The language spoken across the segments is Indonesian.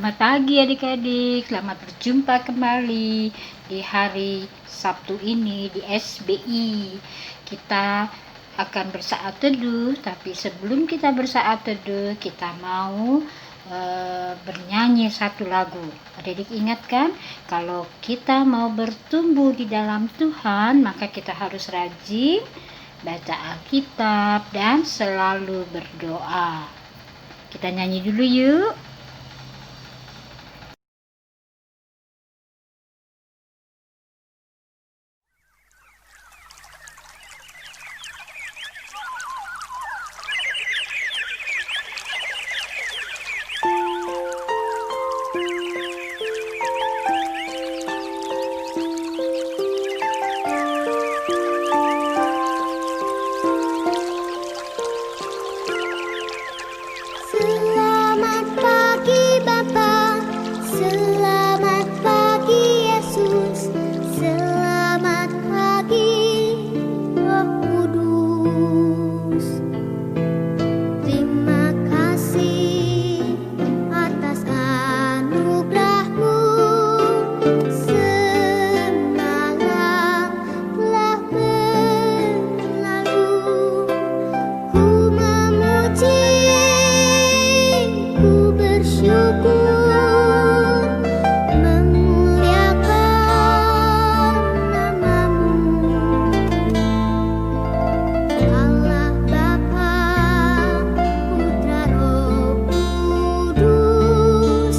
Selamat pagi adik-adik, selamat berjumpa kembali di hari Sabtu ini di SBI. Kita akan bersaat teduh, tapi sebelum kita bersaat teduh, kita mau bernyanyi satu lagu. Adik-adik ingat kan, kalau kita mau bertumbuh di dalam Tuhan, maka kita harus rajin baca Alkitab dan selalu berdoa. Kita nyanyi dulu yuk. Selamat pagi Bapa, selamat pagi Yesus, selamat pagi Roh Kudus. Terima kasih atas anugerah-Mu, semalam telah berlalu. Ku memuji, ku bersyukur, memuliakan nama-Mu, Allah Bapa, Putra Roh Kudus.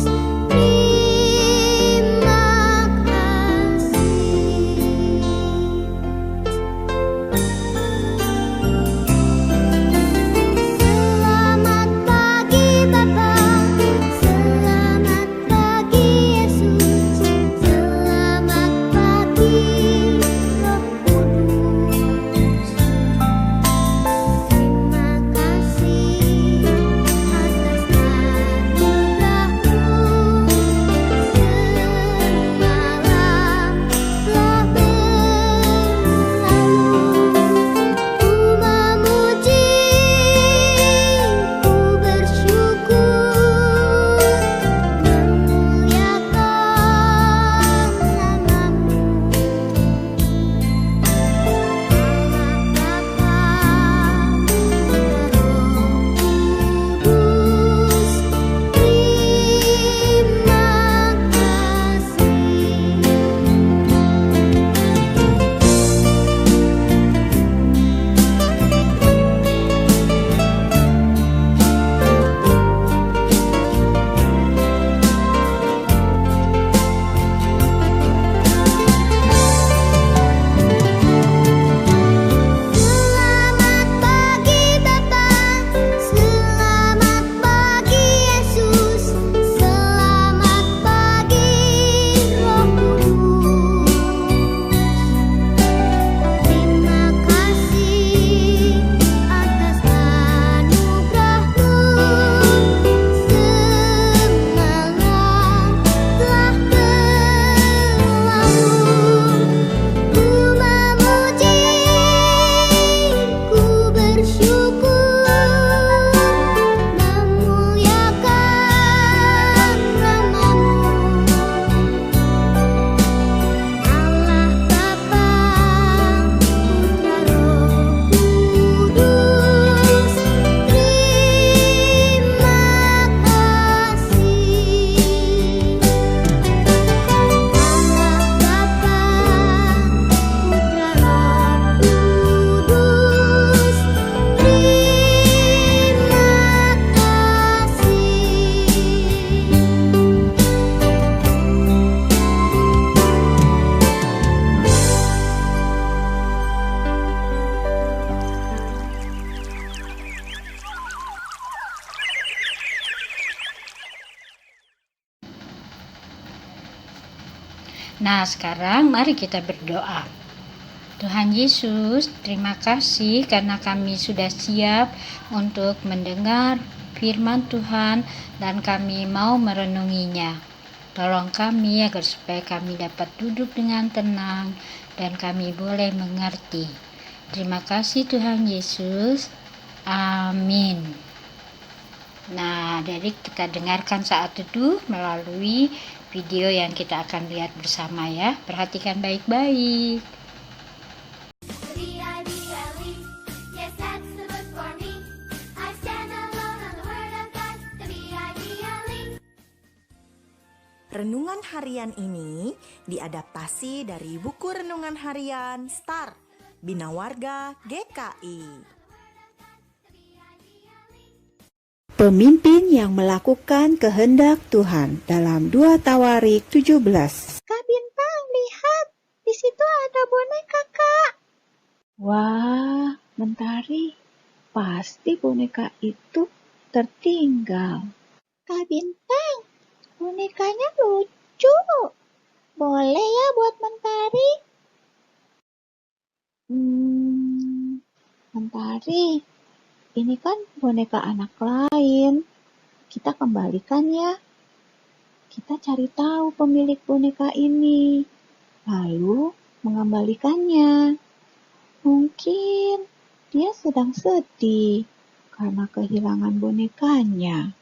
Terima kasih. Selamat pagi Bapa, selamat pagi Yesus, selamat pagi Roh Kudus. Terima kasih atas anugerah-Mu, semalam telah berlalu. Ku memuji, ku bersyukur, memuliakan nama-Mu, Allah Bapa, Nah, sekarang mari kita berdoa. Tuhan Yesus, terima kasih karena kami sudah siap untuk mendengar firman Tuhan dan kami mau merenunginya. Tolong kami agar supaya kami dapat duduk dengan tenang dan kami boleh mengerti. Terima kasih Tuhan Yesus. Amin. Nah, jadi kita dengarkan saat teduh melalui video yang kita akan lihat bersama ya. Perhatikan baik-baik. B-I-B-L-E, yes, that's the book for me. I stand alone on the word of God, the B-I-B-L-E. Renungan harian ini diadaptasi dari buku renungan harian Star Bina Warga GKI. Pemimpin yang melakukan kehendak Tuhan dalam 2 Tawarik 17. Kak Bintang, lihat. Di situ ada boneka, Kak. Wah, Mentari. Pasti boneka itu tertinggal. Kak Bintang, bonekanya lucu. Boleh ya buat Mentari? Mentari, ini kan boneka anak lain. Kita kembalikan ya. Kita cari tahu pemilik boneka ini, lalu mengembalikannya. Mungkin dia sedang sedih karena kehilangan bonekanya.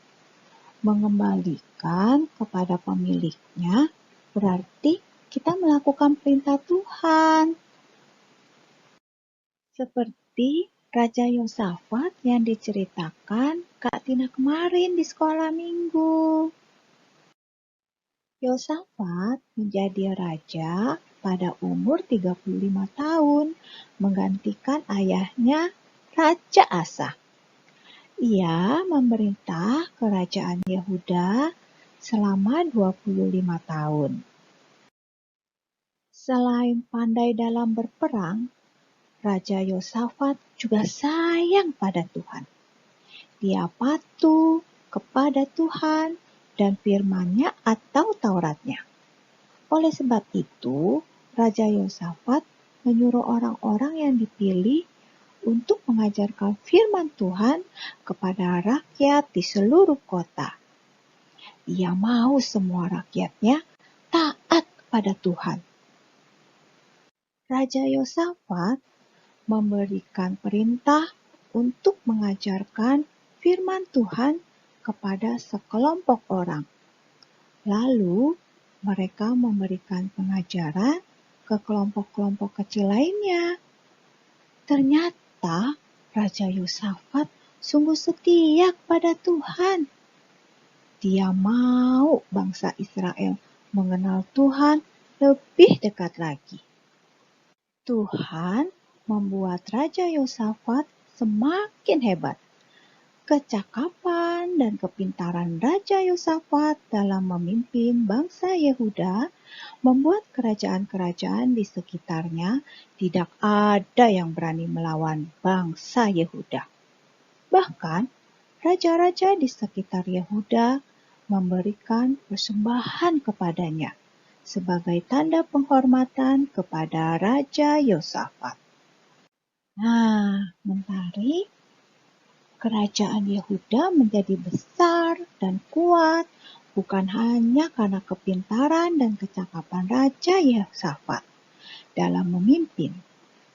Mengembalikan kepada pemiliknya berarti kita melakukan perintah Tuhan. Seperti Raja Yosafat yang diceritakan Kak Tina kemarin di sekolah minggu. Yosafat menjadi raja pada umur 35 tahun, menggantikan ayahnya Raja Asa. Ia memerintah kerajaan Yehuda selama 25 tahun. Selain pandai dalam berperang, Raja Yosafat juga sayang pada Tuhan. Dia patuh kepada Tuhan dan firman-Nya atau Tauratnya. Oleh sebab itu, Raja Yosafat menyuruh orang-orang yang dipilih untuk mengajarkan firman Tuhan kepada rakyat di seluruh kota. Ia mau semua rakyatnya taat pada Tuhan. Raja Yosafat memberikan perintah untuk mengajarkan firman Tuhan kepada sekelompok orang. Lalu, mereka memberikan pengajaran ke kelompok-kelompok kecil lainnya. Ternyata, Raja Yosafat sungguh setia kepada Tuhan. Dia mau bangsa Israel mengenal Tuhan lebih dekat lagi. Tuhan membuat Raja Yosafat semakin hebat. Kecakapan dan kepintaran Raja Yosafat dalam memimpin bangsa Yehuda membuat kerajaan-kerajaan di sekitarnya tidak ada yang berani melawan bangsa Yehuda. Bahkan, raja-raja di sekitar Yehuda memberikan persembahan kepadanya sebagai tanda penghormatan kepada Raja Yosafat. Nah, Mentari, kerajaan Yehuda menjadi besar dan kuat bukan hanya karena kepintaran dan kecakapan Raja Yosafat dalam memimpin,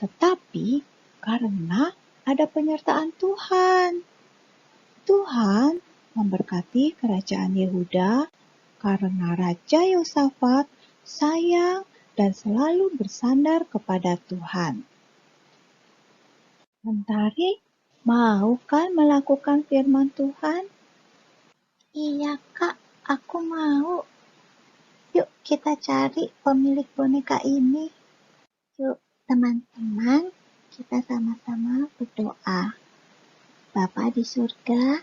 tetapi karena ada penyertaan Tuhan. Tuhan memberkati kerajaan Yehuda karena Raja Yosafat sayang dan selalu bersandar kepada Tuhan. Mentari, mau kan melakukan firman Tuhan? Iya, Kak, aku mau. Yuk kita cari pemilik boneka ini. Yuk, teman-teman, kita sama-sama berdoa. Bapa di surga,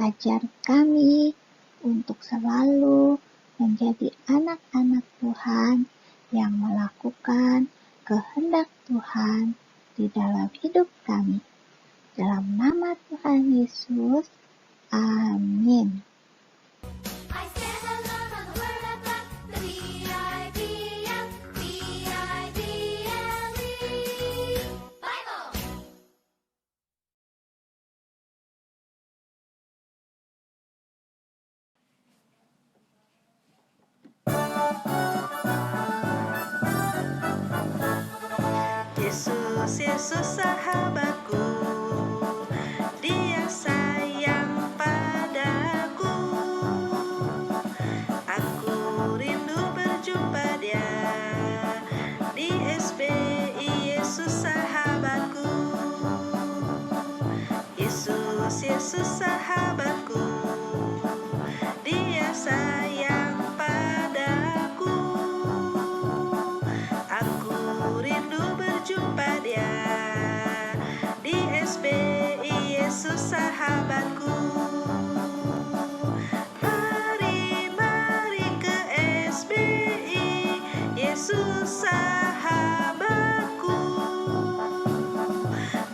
ajar kami untuk selalu menjadi anak-anak Tuhan yang melakukan kehendak Tuhan di dalam hidup kami. Dalam nama Tuhan Yesus, amin. I stand alone on the word of God, the B-I-B-L-E. Bible. Yesus, Yesus sahabatku, Dia sayang padaku. SBI, Yesus sahabatku. Mari, mari ke SBI, Yesus sahabatku.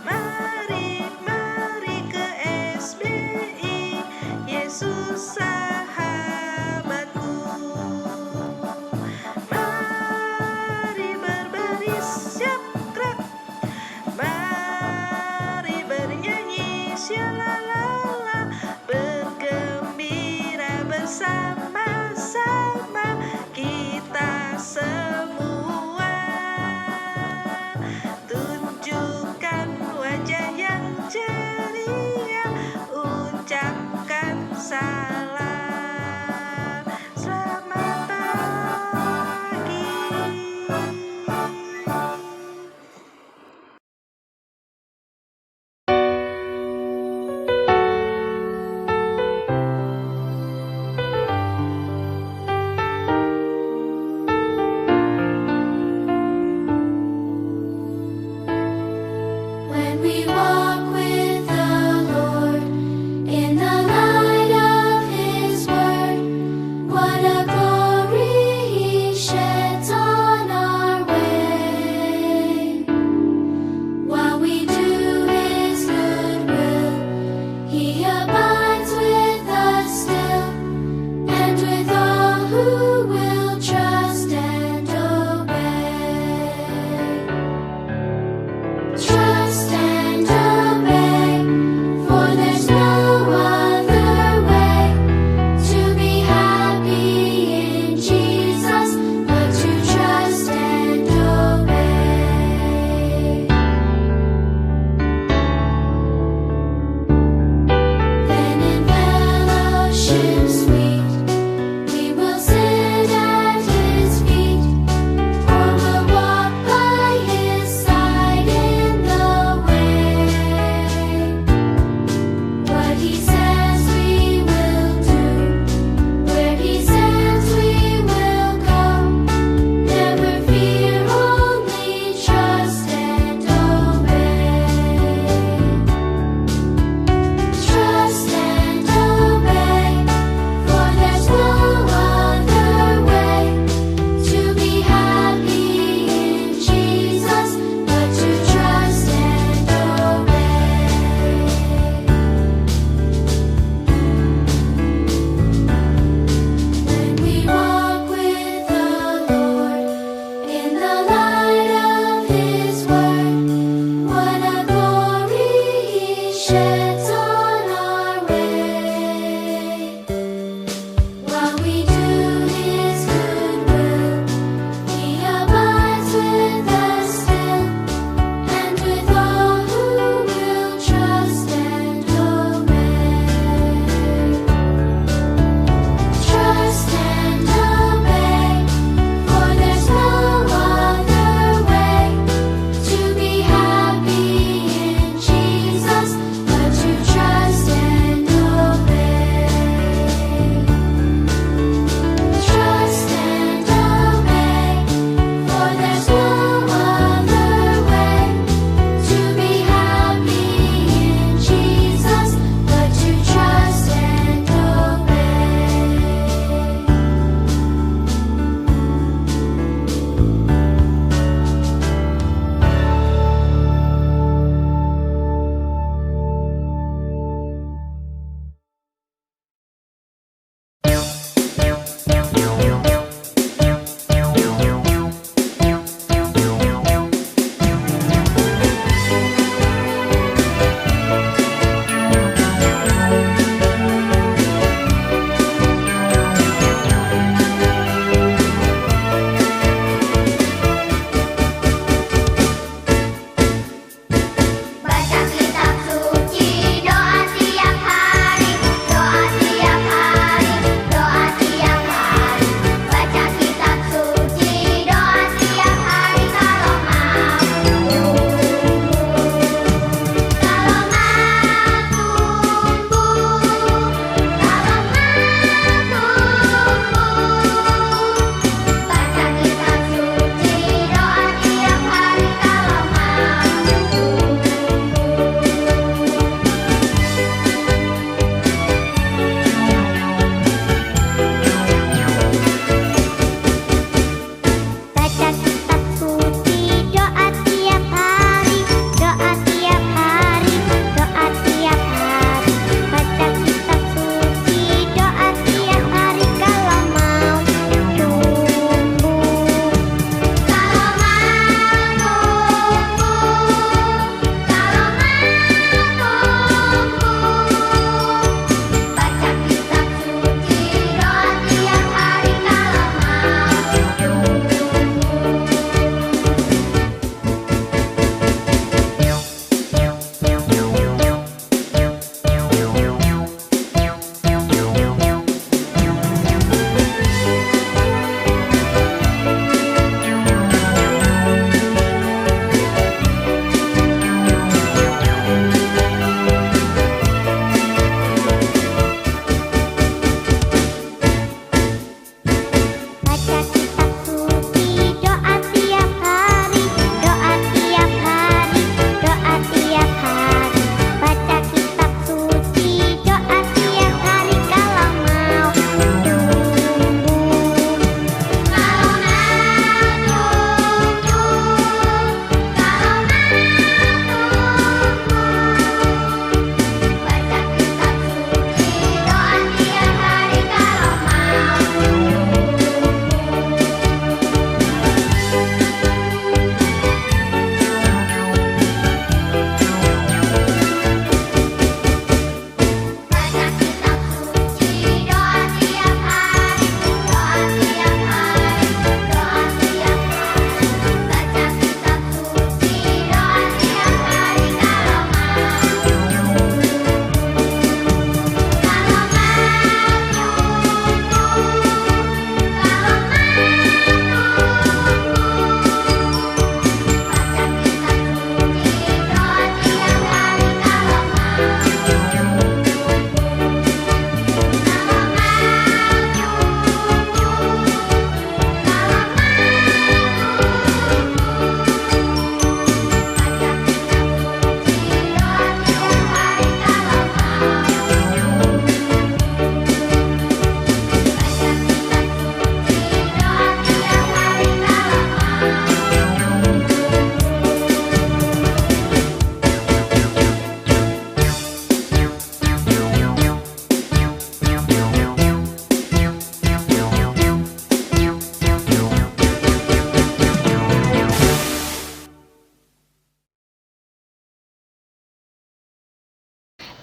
Mari, mari ke SBI, Yesus sahabatku. Mari berbaris siap gerak, mari bernyanyi syalalala, bergembira bersama-sama kita semua.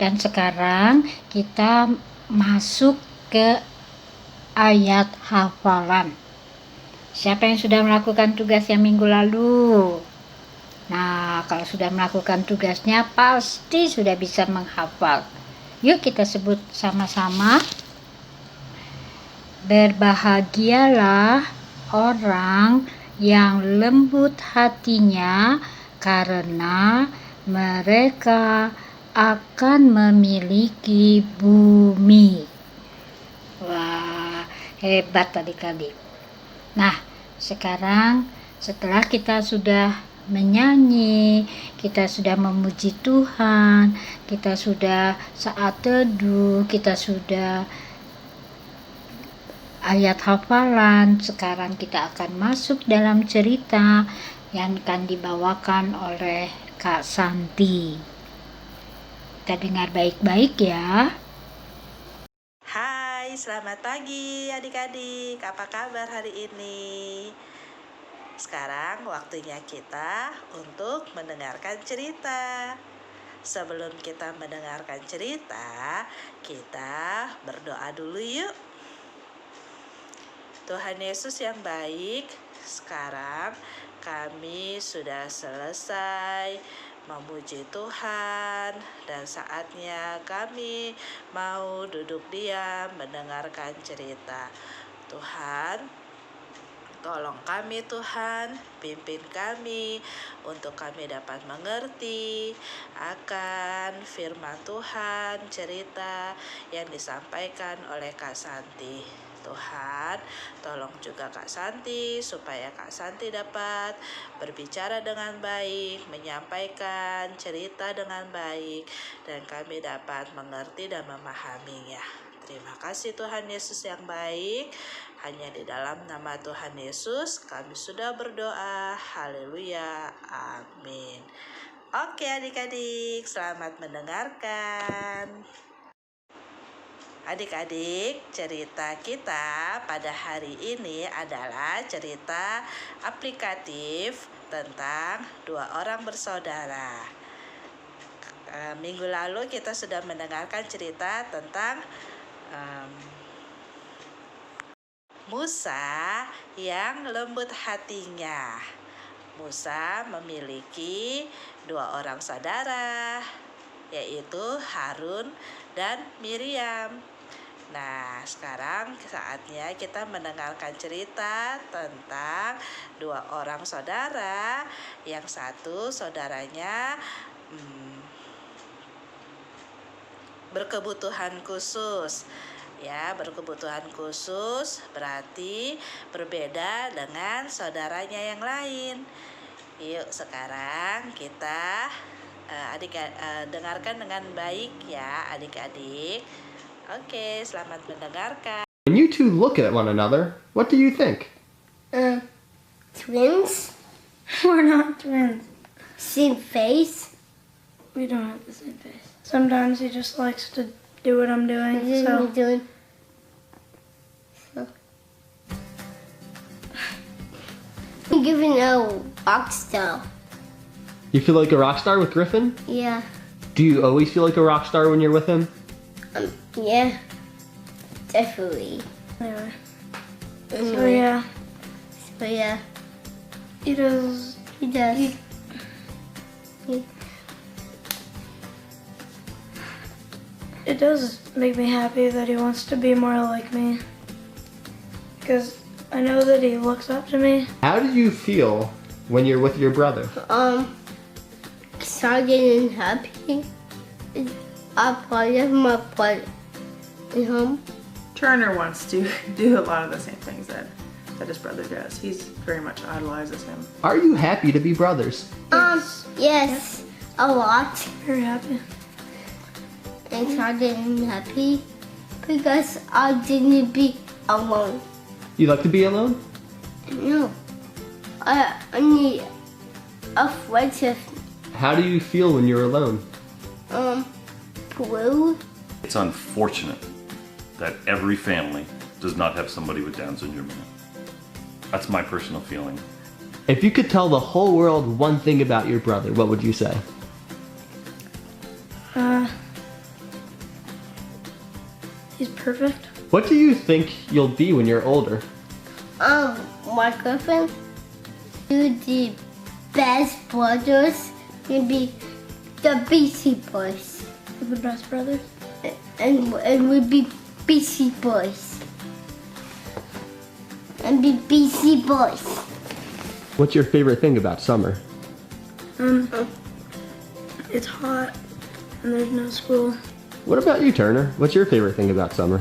Dan sekarang kita masuk ke ayat hafalan. Siapa yang sudah melakukan tugas yang minggu lalu? Nah, kalau sudah melakukan tugasnya pasti sudah bisa menghafal. Yuk kita sebut sama-sama. Berbahagialah orang yang lembut hatinya, karena mereka akan memiliki bumi. Wah, hebat adik-adik. Nah, sekarang setelah kita sudah menyanyi, kita sudah memuji Tuhan, kita sudah saat teduh, kita sudah ayat hafalan, sekarang kita akan masuk dalam cerita yang akan dibawakan oleh Kak Santi. Kita dengar baik-baik ya. Hai, selamat pagi adik-adik. Apa kabar hari ini? Sekarang waktunya kita untuk mendengarkan cerita. Sebelum kita mendengarkan cerita, kita berdoa dulu yuk. Tuhan Yesus yang baik, sekarang kami sudah selesai memuji Tuhan, dan saatnya kami mau duduk diam mendengarkan cerita. Tuhan, tolong kami Tuhan, pimpin kami untuk kami dapat mengerti akan firman Tuhan, cerita yang disampaikan oleh Kak Santi. Tuhan, tolong juga Kak Santi supaya Kak Santi dapat berbicara dengan baik, menyampaikan cerita dengan baik, dan kami dapat mengerti dan memahaminya. Terima kasih Tuhan Yesus yang baik. Hanya di dalam nama Tuhan Yesus kami sudah berdoa. Haleluya. Amin. Oke adik-adik, selamat mendengarkan. Adik-adik, cerita kita pada hari ini adalah cerita aplikatif tentang dua orang bersaudara. Minggu lalu kita sudah mendengarkan cerita tentang Musa yang lembut hatinya. Musa memiliki dua orang saudara, yaitu Harun dan Miriam. Nah, sekarang saatnya kita mendengarkan cerita tentang dua orang saudara. Yang satu saudaranya berkebutuhan khusus. Ya, berkebutuhan khusus berarti berbeda dengan saudaranya yang lain. Yuk, sekarang kita dengarkan dengan baik ya adik-adik. Oke, selamat mendengarkan. When you two look at one another, what do you think? Twins? We're not twins. Same face? We don't have the same face. Sometimes he just likes to do what I'm doing. What is So he doing? I'm giving a rock star. You feel like a rock star with Griffin? Yeah. Do you always feel like a rock star when you're with him? Yeah. Definitely. anyway. So Anyway, yeah, so yeah, he does. he does. It does make me happy that he wants to be more like me. Because I know that he looks up to me. How do you feel when you're with your brother? Excited and happy. I part of my part at home. Turner wants to do a lot of the same things that his brother does. He's very much idolizes him. Are you happy to be brothers? Yes, a lot. Very happy. Excited and happy because I didn't be alone. You like to be alone? No, I need a friend to How do you feel when you're alone? blue. It's unfortunate that every family does not have somebody with Down syndrome in it. That's my personal feeling. If you could tell the whole world one thing about your brother, what would you say? He's perfect. What do you think you'll be when you're older? My girlfriend, do the best brothers, maybe the Beastie Boys. We're the best brothers. And we'd be Beastie Boys. And be Beastie Boys. What's your favorite thing about summer? It's hot and there's no school. What about you, Turner? What's your favorite thing about summer?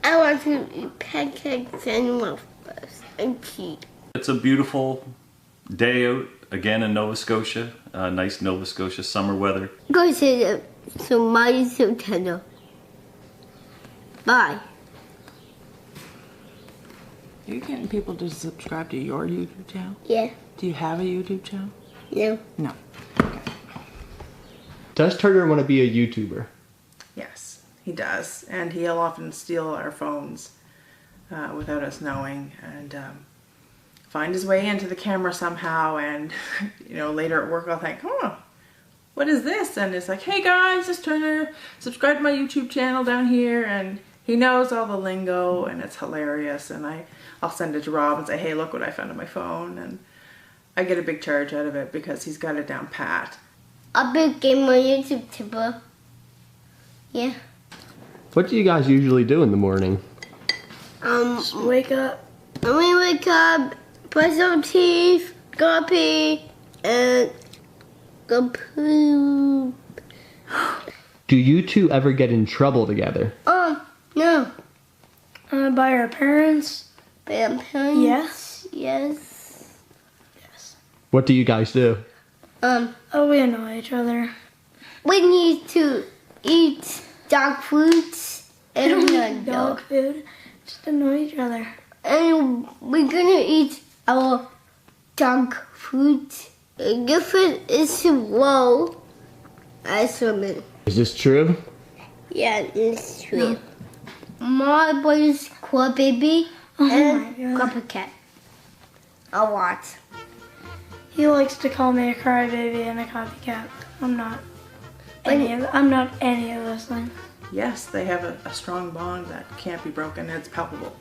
I want to eat pancakes and waffles and cheese. It's a beautiful day out again in Nova Scotia. Nice Nova Scotia summer weather. Go to my channel. Bye. Are you getting people to subscribe to your YouTube channel? Yeah. Do you have a YouTube channel? No. No. Does Turner want to be a YouTuber? Yes, he does. And he'll often steal our phones without us knowing and find his way into the camera somehow. And, you know, later at work I'll think, oh, what is this? And it's like, hey guys, it's Turner. Subscribe to my YouTube channel down here. And he knows all the lingo and it's hilarious. And I'll send it to Rob and say, hey, look what I found on my phone. And I get a big charge out of it because he's got it down pat. I'll be a gamer YouTuber. Yeah. What do you guys usually do in the morning? Just wake up. When we wake up, brush our teeth, go pee, and go poop. Do you two ever get in trouble together? No. By our parents. By our parents? Yes. Yes. Yes. What do you guys do? Oh, we annoy each other. We need to eat dog foods and Dog food. Just annoy each other. And we're gonna eat our dog food. Griffin is slow at swimming. Is this true? Yeah, it's true. My boy is Cry Baby and Copycat. A lot. He likes to call me a crybaby and a copycat. I'm not any of those things. Yes, they have a strong bond that can't be broken. It's palpable.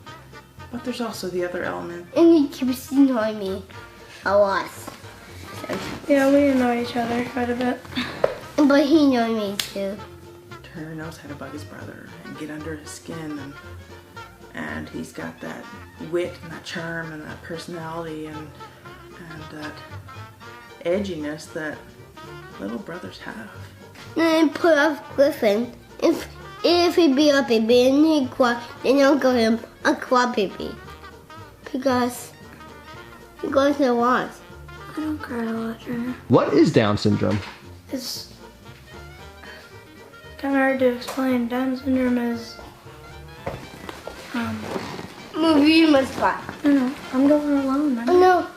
But there's also the other element. And he keeps annoying me a lot. Yeah, we annoy each other quite a bit. But he knows me too. Turner knows how to bug his brother and get under his skin, and he's got that wit and that charm and that personality and that edginess that little brothers have. Then I put off Griffin. If he be a baby and he cry, then I'll call him a cry baby. Because he goes a lot. I don't cry a lot, Turner. What is Down syndrome? It's kind of hard to explain. Down syndrome is, Movie you must fly. No, I'm going alone. Oh no,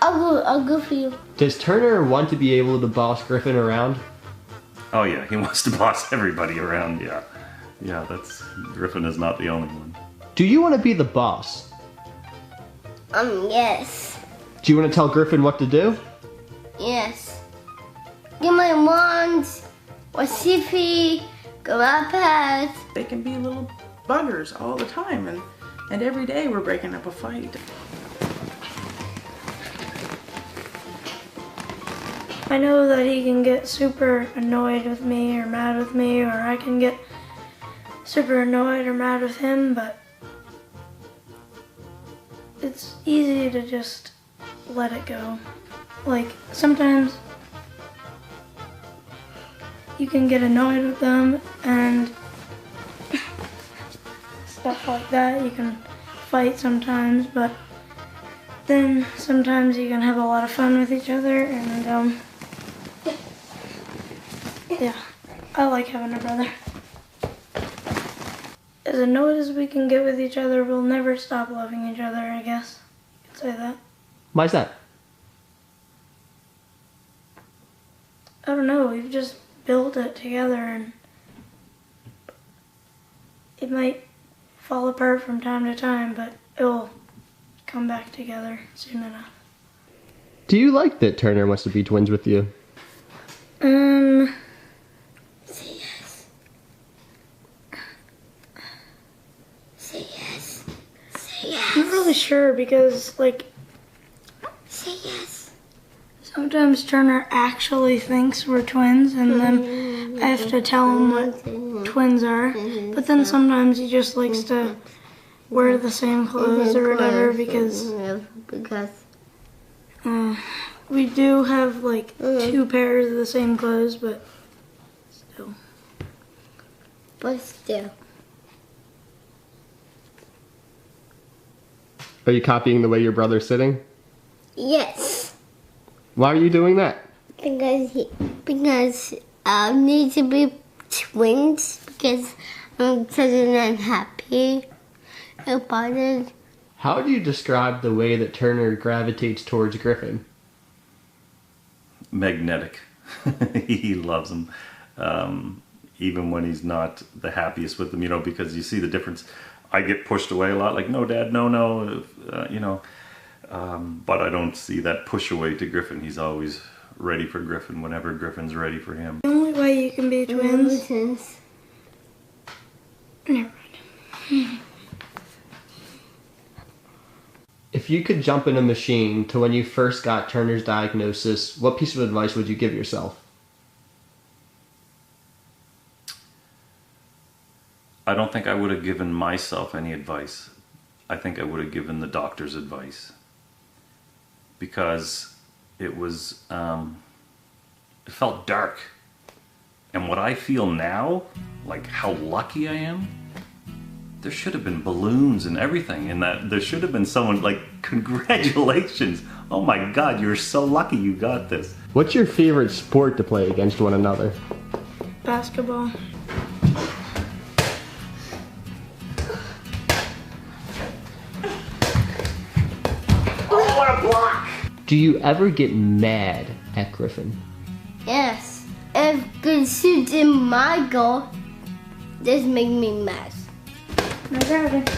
I'll go for you. Does Turner want to be able to boss Griffin around? Oh yeah, he wants to boss everybody around, yeah. Yeah, Griffin is not the only one. Do you want to be the boss? Yes. Do you want to tell Griffin what to do? Yes. Get my wands, or Siffy, go iPad. They can be little buggers all the time, and every day we're breaking up a fight. I know that he can get super annoyed with me or mad with me, or I can get super annoyed or mad with him, but it's easy to just let it go. Like, sometimes you can get annoyed with them and stuff like that. You can fight sometimes, but then sometimes you can have a lot of fun with each other, and yeah, I like having a brother. As annoyed as we can get with each other, we'll never stop loving each other, I guess. You could say that. Why's that? I don't know, we've just built it together, and it might fall apart from time to time, but it will come back together soon enough. Do you like that Turner wants to be twins with you? Say yes. because, like, Say yes. sometimes Turner actually thinks we're twins, and then I have to tell him what twins are. But then sometimes he just likes to wear the same clothes or whatever because we do have like 2 pairs of the same clothes, but still. Are you copying the way your brother's sitting? Yes. Why are you doing that? Because I need to be twins because I'm such an unhappy about it. How do you describe the way that Turner gravitates towards Griffin? Magnetic. He loves him. Even when he's not the happiest with them, you know, because you see the difference. I get pushed away a lot, like, no, Dad, no, you know. But I don't see that push away to Griffin. He's always ready for Griffin whenever Griffin's ready for him. The only way you can be twins. Never mind. If you could jump in a machine to when you first got Turner's diagnosis, what piece of advice would you give yourself? I don't think I would have given myself any advice. I think I would have given the doctor's advice. Because it was, it felt dark. And what I feel now, like how lucky I am, there should have been balloons and everything, and that there should have been someone like, congratulations, oh my God, you're so lucky you got this. What's your favorite sport to play against one another? Basketball. Do you ever get mad at Griffin? Yes. If good shoots in my goal, this make me mad. No gravity.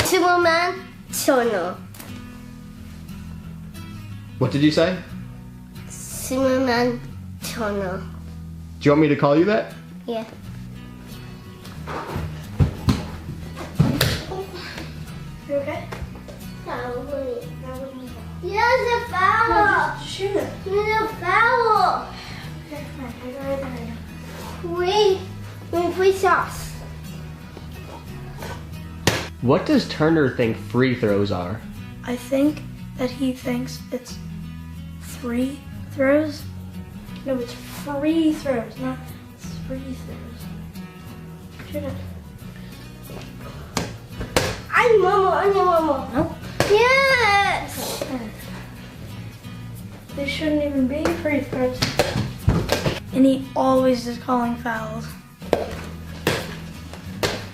Superman, Turner. What did you say? Superman, Turner. Do you want me to call you that? Yeah. You okay? Yes, a foul! Shoot it. There's a foul! Okay, fine. I go right behind you. Wait, free shots. What does Turner think free throws are? I think that he thinks it's 3 throws. No, it's free throws, not 3 throws. Shoot it. I'm Mama. Nope. Yes! They shouldn't even be free throws. And he always is calling fouls.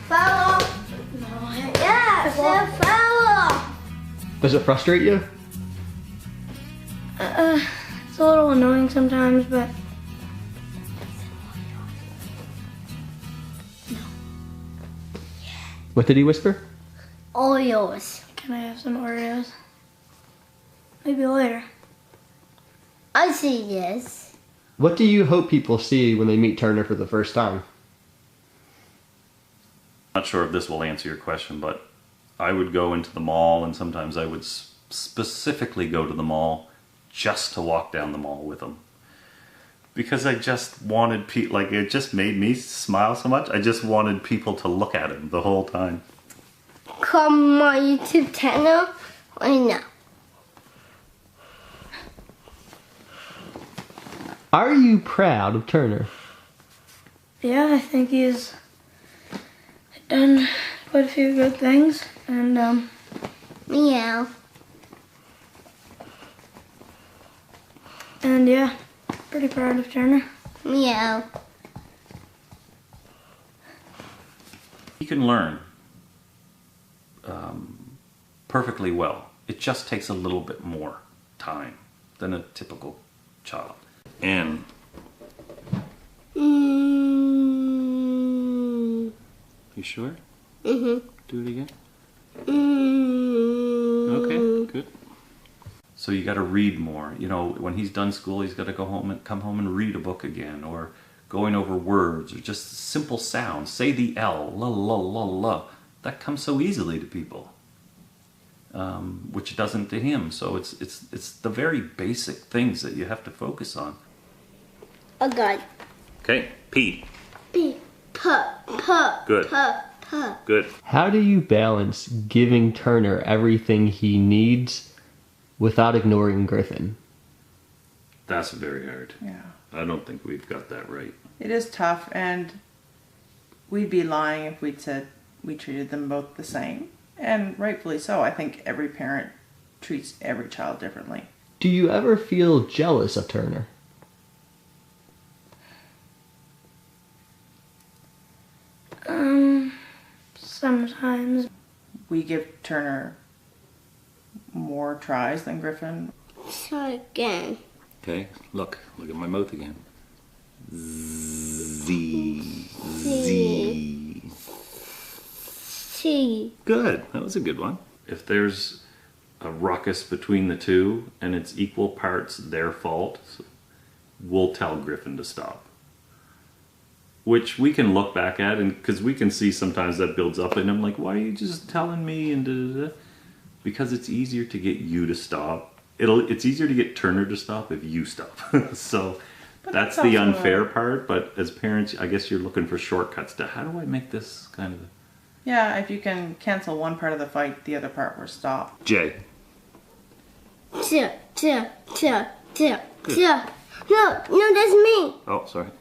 Foul! No, Yes, a foul! Does it frustrate you? It's a little annoying sometimes, but What did he whisper? Oreos. can I have some Oreos? Maybe later. I say yes. What do you hope people see when they meet Turner for the first time? Not sure if this will answer your question, but I would go into the mall, and sometimes I would specifically go to the mall just to walk down the mall with him. Because I just wanted people, like, it just made me smile so much. I just wanted people to look at him the whole time. Come my YouTube channel right now. Are you proud of Turner? Yeah, I think he's done quite a few good things, and Meow. and yeah, pretty proud of Turner. Meow. He can learn perfectly well. It just takes a little bit more time than a typical child. And you sure? Do it again. Okay, good. So you got to read more. You know, when he's done school, he's got to go home and come home and read a book again, or going over words, or just simple sounds. Say the L, la la la la. that comes so easily to people, which it doesn't to him. So it's the very basic things that you have to focus on. A gun. Okay, P. P. P. Good. P. Good. How do you balance giving Turner everything he needs without ignoring Griffin? That's very hard. Yeah. I don't think we've got that right. It is tough, and we'd be lying if we'd said we treated them both the same. And rightfully so. I think every parent treats every child differently. Do you ever feel jealous of Turner? Sometimes. We give Turner more tries than Griffin. Try again. Okay, look at my mouth again. Z. Z. C. Good, that was a good one. If there's a ruckus between the two and it's equal parts their fault, we'll tell Griffin to stop. Which we can look back at, and because we can see sometimes that builds up in him, like, why are you just telling me? And da-da-da? Because it's easier to get you to stop. It's easier to get Turner to stop if you stop. So that's the unfair part. But as parents, I guess you're looking for shortcuts to how do I make this kind of. Yeah, if you can cancel one part of the fight, the other part will stop. J. T. No, that's me. Oh, sorry.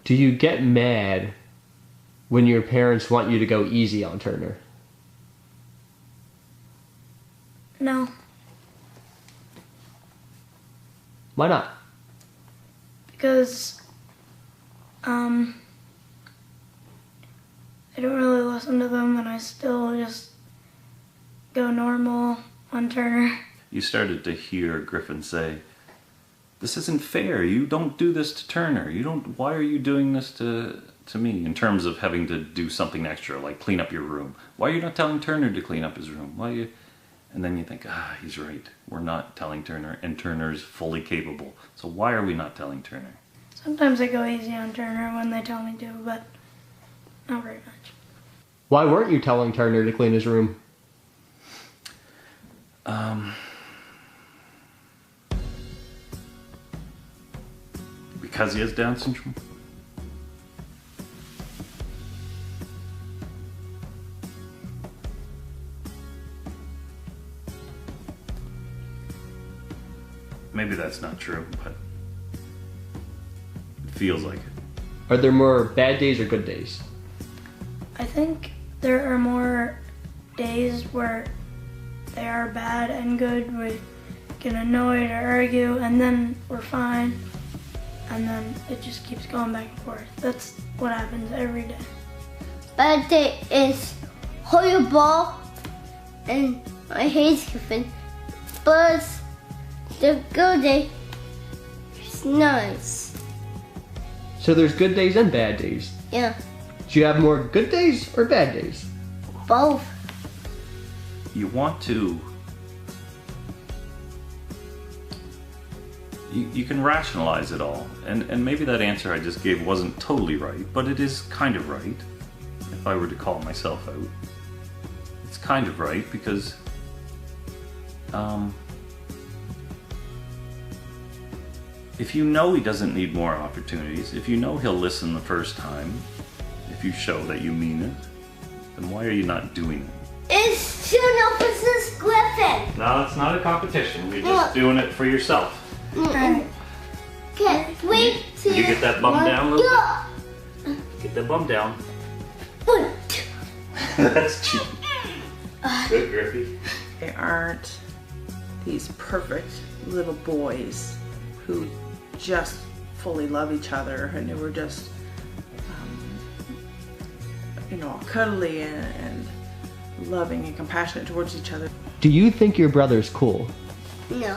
Do you get mad when your parents want you to go easy on Turner? No. Why not? Because I don't really listen to them, and I still just go normal on Turner. You started to hear Griffin say, this isn't fair. You don't do this to Turner. Why are you doing this to me? In terms of having to do something extra, like clean up your room. Why are you not telling Turner to clean up his room? And then you think, he's right. We're not telling Turner, and Turner's fully capable. So why are we not telling Turner? Sometimes I go easy on Turner when they tell me to, but not very much. Why weren't you telling Turner to clean his room? Because he has Down syndrome? Maybe that's not true, but it feels like it. Are there more bad days or good days? I think there are more days where they are bad and good. We get annoyed or argue, and then we're fine. And then it just keeps going back and forth. That's what happens every day. Bad day is horrible, and I hate Griffin. But the good day is nice. So there's good days and bad days. Yeah, Do you have more good days or bad days? both. You want to... You can rationalize it all, and maybe that answer I just gave wasn't totally right, but it is kind of right, if I were to call myself out. It's kind of right, because if you know he doesn't need more opportunities, if you know he'll listen the first time, if you show that you mean it, then why are you not doing it? It's Juno versus Griffin. No, it's not a competition, you're just doing it for yourself. Okay, 3, 2, You get that bum 1, down, Luke? go. Get that bum down. 1, 2. That's cheap. Good, Griffey. They aren't these perfect little boys who just fully love each other and who are just, all cuddly and loving and compassionate towards each other. Do you think your brother's cool? No.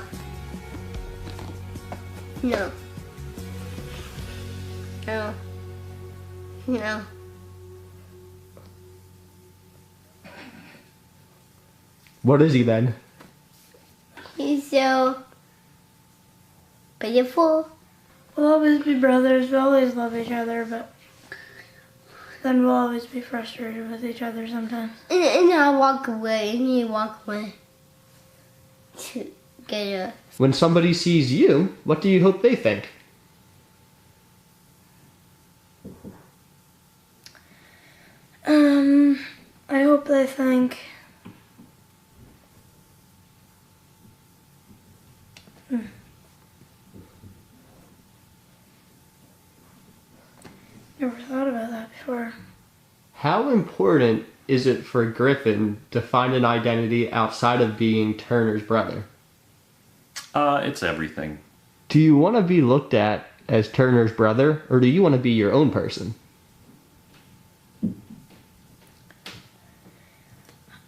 No. No. No. What is he then? He's so beautiful. We'll always be brothers, we'll always love each other, but then we'll always be frustrated with each other sometimes. And I walk away, and he walk away. Together. When somebody sees you, what do you hope they think? I hope they think never thought about that before. How important is it for Griffin to find an identity outside of being Turner's brother? It's everything. Do you want to be looked at as Turner's brother, or do you want to be your own person?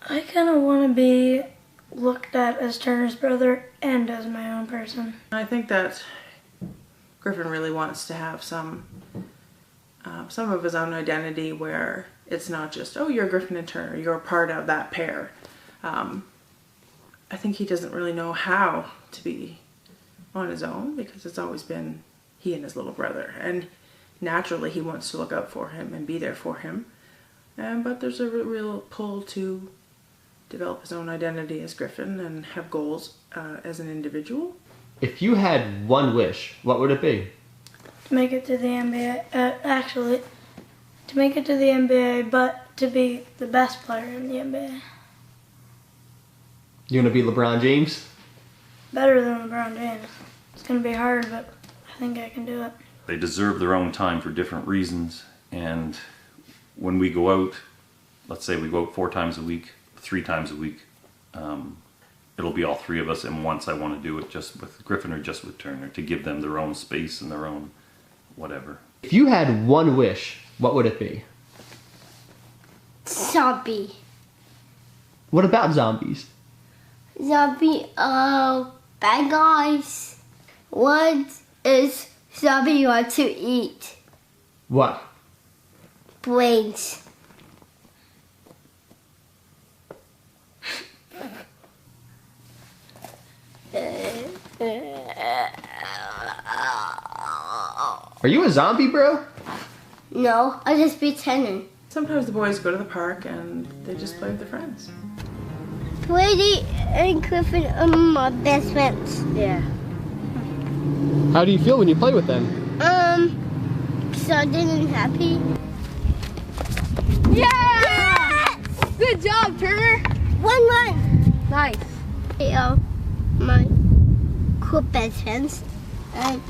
I kind of want to be looked at as Turner's brother and as my own person. I think that Griffin really wants to have some of his own identity where it's not just, oh, you're Griffin and Turner, you're part of that pair. I think he doesn't really know how to be on his own because it's always been he and his little brother. And naturally he wants to look out for him and be there for him. But there's a real pull to develop his own identity as Griffin and have goals as an individual. If you had one wish, what would it be? To make it to the NBA, to make it to the NBA, but to be the best player in the NBA. You want to be LeBron James? Better than LeBron James. It's going to be hard, but I think I can do it. They deserve their own time for different reasons, and when we go out, let's say we go out 4 times a week, 3 times a week, it'll be all 3 of us, and once I want to do it just with Griffin or just with Turner, to give them their own space and their own whatever. If you had one wish, what would it be? Zombie. What about zombies? Zombie, bad guys. What is zombie want to eat? What? Brains. Are you a zombie, bro? No, I just pretending. Sometimes the boys go to the park and they just play with their friends. Brady and Griffin are my best friends. Yeah. How do you feel when you play with them? Excited and happy. Yeah! Yes! Good job, Turner. 1-1. Nice. They are my cool best friends. And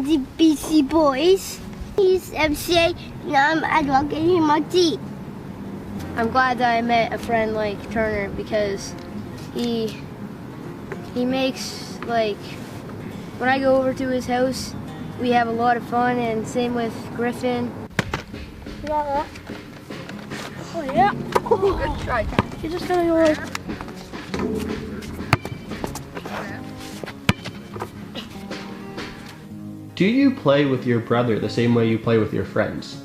the BC boys. He's MCA and I'm advocating my team. I'm glad that I met a friend like Turner because he makes, like, when I go over to his house, we have a lot of fun, and same with Griffin. You got that? Oh yeah. Oh, good try. You just gotta go like. Do you play with your brother the same way you play with your friends?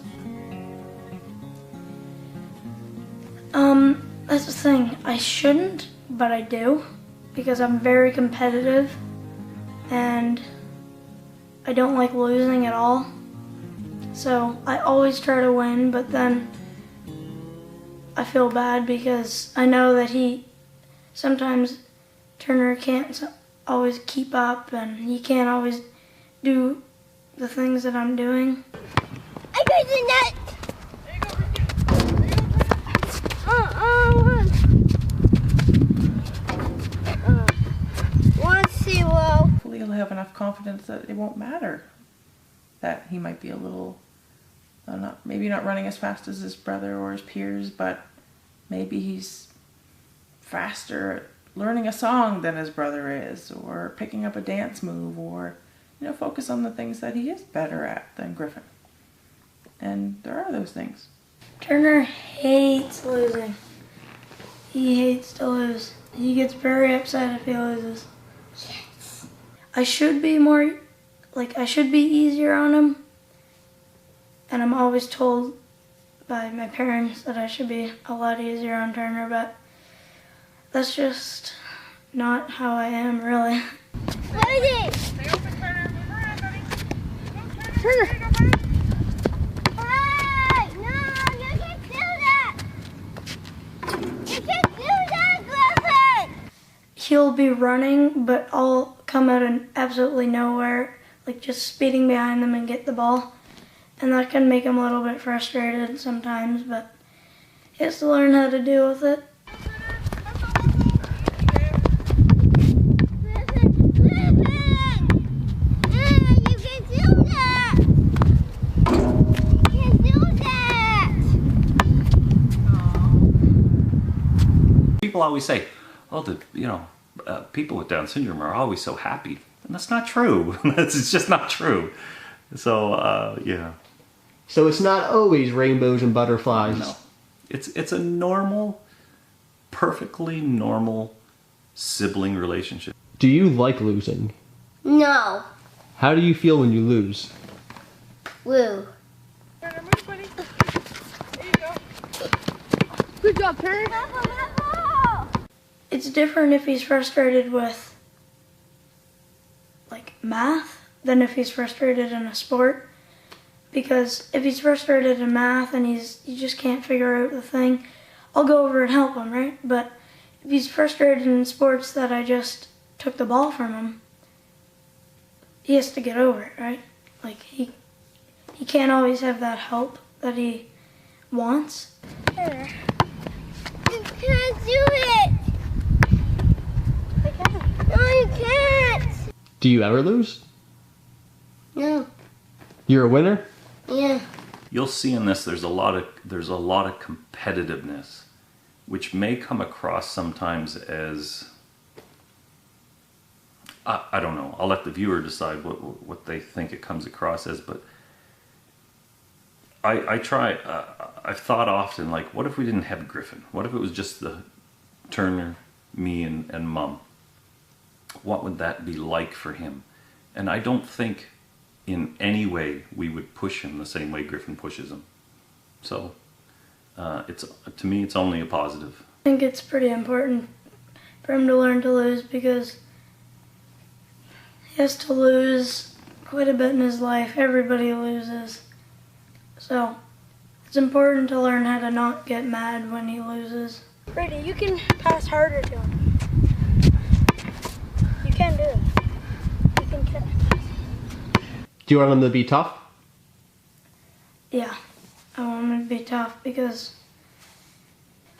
That's the thing. I shouldn't, but I do, because I'm very competitive, and I don't like losing at all. So I always try to win, but then I feel bad because I know that sometimes Turner can't always keep up, and he can't always do the things that I'm doing. I got the net. Hopefully he'll have enough confidence that it won't matter that he might be a little, maybe not running as fast as his brother or his peers, but maybe he's faster at learning a song than his brother is, or picking up a dance move, or focus on the things that he is better at than Griffin. And there are those things. Turner hates losing. He hates to lose. He gets very upset if he loses. Yes. I should be easier on him. And I'm always told by my parents that I should be a lot easier on Turner, but that's just not how I am, really. Turner. he'll be running, but I'll come out of absolutely nowhere, like just speeding behind them and get the ball. And that can make him a little bit frustrated sometimes, but he has to learn how to deal with it. People always say, "Oh, people with Down syndrome are always so happy," and that's not true. It's just not true. So yeah. So it's not always rainbows and butterflies. No, it's a normal, perfectly normal sibling relationship. Do you like losing? No. How do you feel when you lose? Woo. Good job, Turner. It's different if he's frustrated with, like, math than if he's frustrated in a sport. Because if he's frustrated in math and he just can't figure out the thing, I'll go over and help him, right? But if he's frustrated in sports that I just took the ball from him, he has to get over it, right? Like, he can't always have that help that he wants. You can't do it. I can. No, you can't. Do you ever lose? No. You're a winner? Yeah. You'll see in this there's a lot of competitiveness, which may come across sometimes as I don't know. I'll let the viewer decide what they think it comes across as, but I've thought often, like, what if we didn't have Griffin? What if it was just the Turner, me, and Mum? What would that be like for him? And I don't think in any way we would push him the same way Griffin pushes him. So to me, it's only a positive. I think it's pretty important for him to learn to lose because he has to lose quite a bit in his life. Everybody loses. So it's important to learn how to not get mad when he loses. Brady, you can pass harder to him. You can do it. You can catch. Do you want him to be tough? Yeah, I want him to be tough because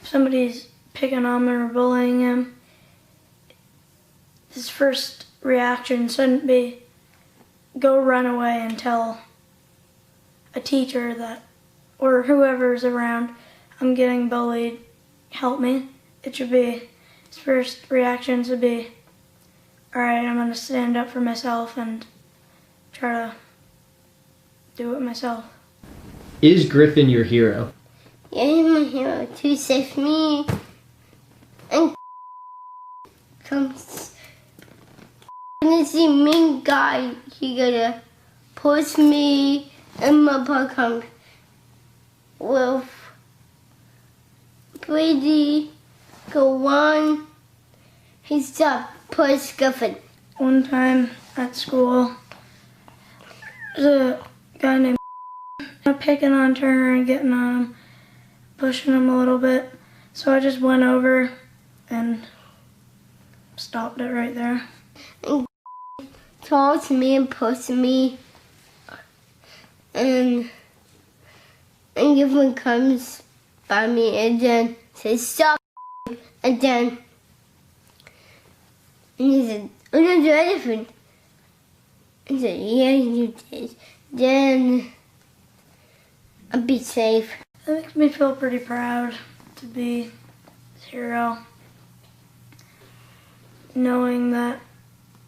if somebody's picking on him or bullying him, his first reaction shouldn't be go run away and tell a teacher that, or whoever's around, I'm getting bullied, help me. It should be, his first reaction should be, alright, I'm going to stand up for myself and try to do it myself. Is Griffin your hero? Yeah, he's my hero to save me. And comes this mean guy, he gonna push me and my papa comes with Brady, go on. He stopped push Griffin. One time at school, there's a guy named picking on Turner and getting on him, pushing him a little bit. So I just went over and stopped it right there. And told me and pushed me. And Griffin comes by me and then says, stop. And then he said, I didn't do anything. I said, yeah, you did. Then I'll be safe. That makes me feel pretty proud to be his hero. Knowing that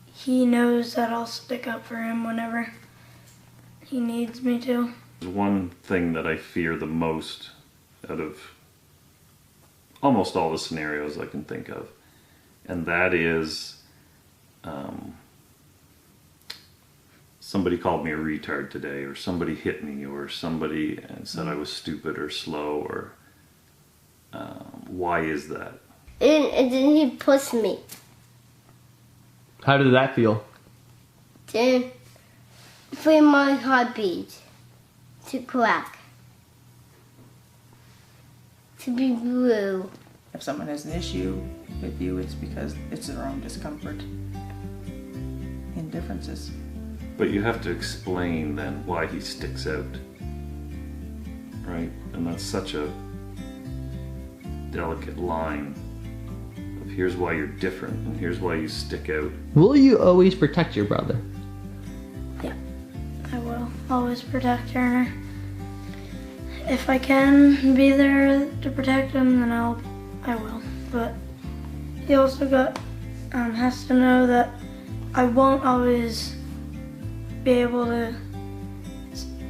he knows that I'll stick up for him whenever he needs me to. One thing that I fear the most out of almost all the scenarios I can think of, and that is somebody called me a retard today, or somebody hit me, or somebody said I was stupid or slow, or why is that? And then he pushed me. How did that feel? Then for my heartbeat to crack. To be blue. if someone has an issue with you, it's because it's their own discomfort and differences. But you have to explain then why he sticks out, right? And that's such a delicate line of here's why you're different and here's why you stick out. Will you always protect your brother? I will always protect Turner. If I can be there to protect him, then I will. But he also has to know that I won't always be able to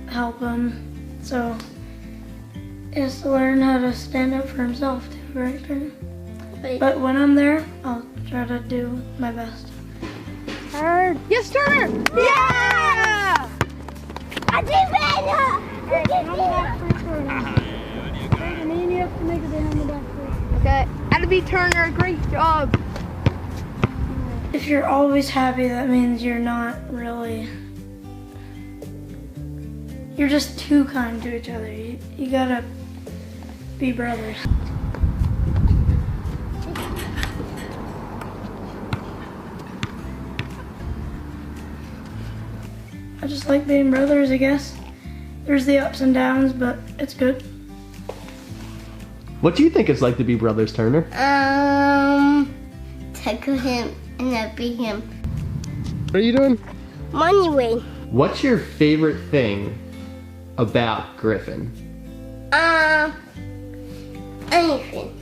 help him. So he has to learn how to stand up for himself too, right, Turner? But when I'm there, I'll try to do my best. Hard. Yes, Turner! Yeah! I did better! And then you have to make it down the back foot. Okay. That'll be Turner. Great job. If you're always happy, that means you're not really... You're just too kind to each other. You gotta be brothers. I just like being brothers, I guess. There's the ups and downs, but it's good. What do you think it's like to be brothers, Turner? Tackle him and I beat him. What are you doing? Money way. What's your favorite thing about Griffin? Anything.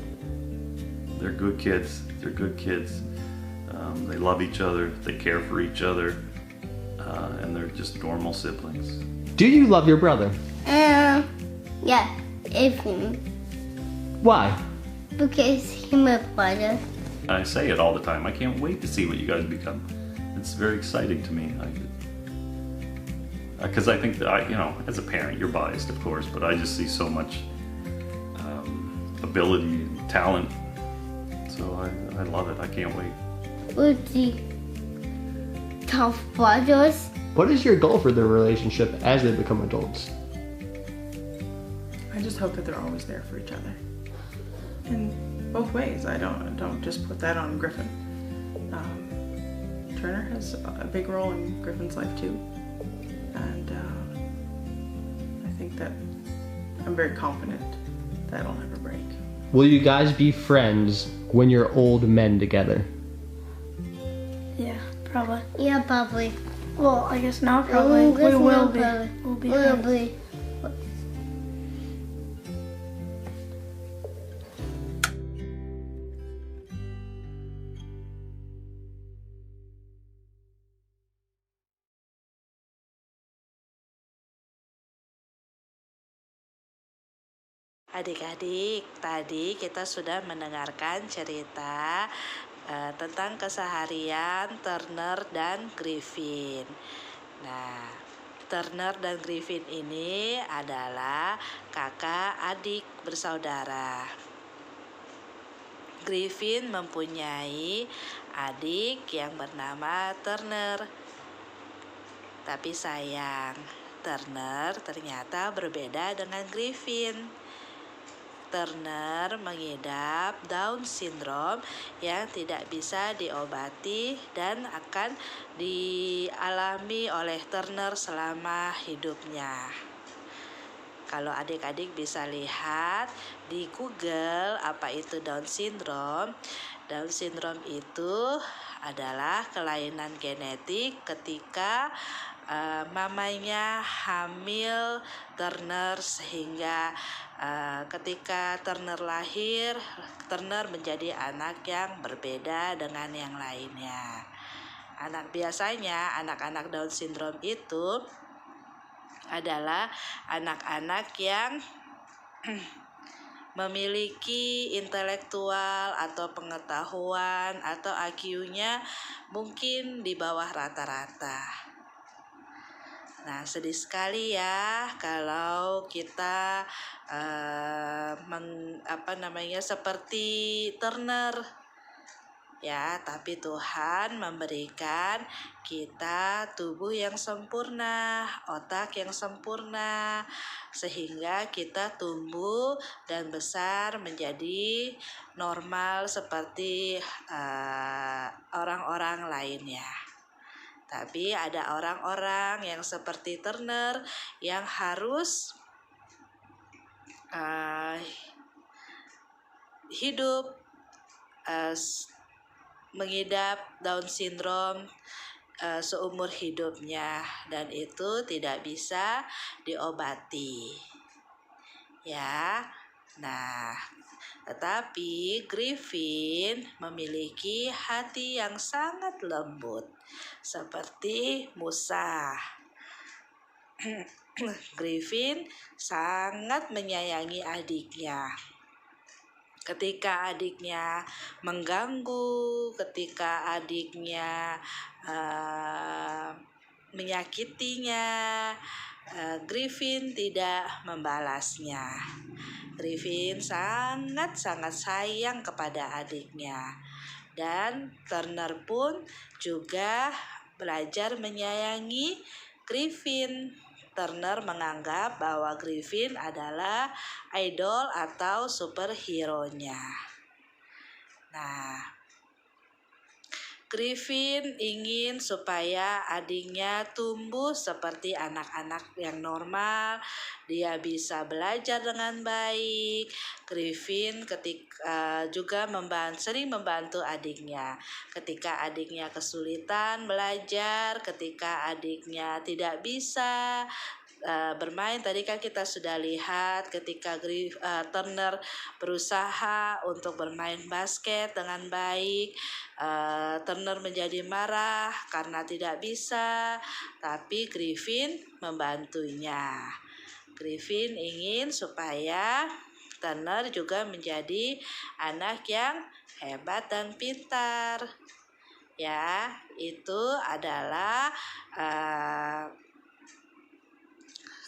They're good kids. They're good kids. They love each other. They care for each other. And they're just normal siblings. Do you love your brother? Yeah, everything. Why? Because he's my brother. I say it all the time. I can't wait to see what you guys become. It's very exciting to me. Because I think that as a parent, you're biased, of course, but I just see so much ability and talent. So I love it. I can't wait. With the tough brothers. What is your goal for their relationship as they become adults? I just hope that they're always there for each other. In both ways. I don't just put that on Griffin. Turner has a big role in Griffin's life too. And I think that I'm very confident that'll never break. Will you guys be friends when you're old men together? Yeah, probably. Yeah, probably. Well, I guess not probably. We will be. We'll be. We'll friends. be. Adik-adik, tadi kita sudah mendengarkan cerita tentang keseharian Turner dan Griffin. Nah, Turner dan Griffin ini adalah kakak adik bersaudara. Griffin mempunyai adik yang bernama Turner. Tapi sayang, Turner ternyata berbeda dengan Griffin. Turner mengidap Down syndrome yang tidak bisa diobati dan akan dialami oleh Turner selama hidupnya. Kalau adik-adik bisa lihat di Google apa itu Down syndrome. Down syndrome itu adalah kelainan genetik ketika mamanya hamil Turner sehingga ketika Turner lahir, Turner menjadi anak yang berbeda dengan yang lainnya. Biasanya anak-anak Down syndrome itu adalah anak-anak yang memiliki intelektual atau pengetahuan atau IQ-nya mungkin di bawah rata-rata. Nah, sedih sekali ya kalau kita seperti Turner. ya, tapi Tuhan memberikan kita tubuh yang sempurna, otak yang sempurna, sehingga kita tumbuh dan besar menjadi normal seperti orang-orang lainnya. Tapi ada orang-orang yang seperti Turner yang harus hidup mengidap Down syndrome seumur hidupnya, dan itu tidak bisa diobati. Ya. Nah, tetapi Griffin memiliki hati yang sangat lembut seperti Musa. Griffin sangat menyayangi adiknya. Ketika adiknya mengganggu, ketika adiknya menyakitinya, Griffin tidak membalasnya. Griffin sangat-sangat sayang kepada adiknya. Dan Turner pun juga belajar menyayangi Griffin. Turner menganggap bahwa Griffin adalah idol atau superhero-nya. Nah, Griffin ingin supaya adiknya tumbuh seperti anak-anak yang normal. Dia bisa belajar dengan baik. Griffin juga sering membantu adiknya. Ketika adiknya kesulitan belajar, ketika adiknya tidak bisa bermain, tadi kan kita sudah lihat ketika Turner berusaha untuk bermain basket dengan baik, Turner menjadi marah karena tidak bisa, tapi Griffin membantunya. Griffin ingin supaya Turner juga menjadi anak yang hebat dan pintar. Ya, itu adalah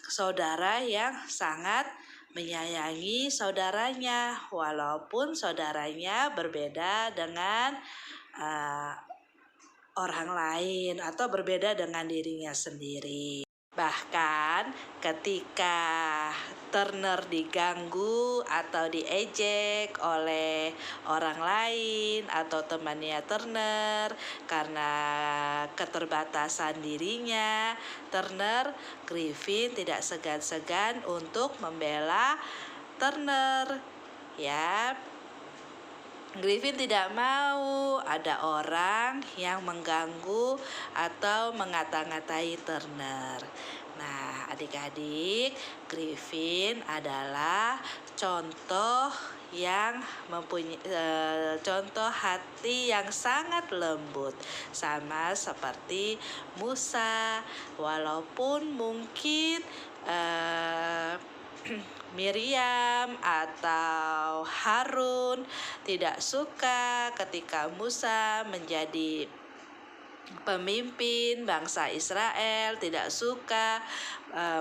saudara yang sangat menyayangi saudaranya, walaupun saudaranya berbeda dengan orang lain atau berbeda dengan dirinya sendiri. Bahkan ketika Turner diganggu atau diejek oleh orang lain atau temannya Turner karena keterbatasan dirinya, Griffin tidak segan-segan untuk membela Turner. Ya, Griffin tidak mau ada orang yang mengganggu atau mengata-ngatai Turner. Nah, adik-adik, Griffin adalah contoh yang mempunyai contoh hati yang sangat lembut, sama seperti Musa. Walaupun mungkin Miriam atau Harun tidak suka ketika Musa menjadi pemimpin bangsa Israel, tidak suka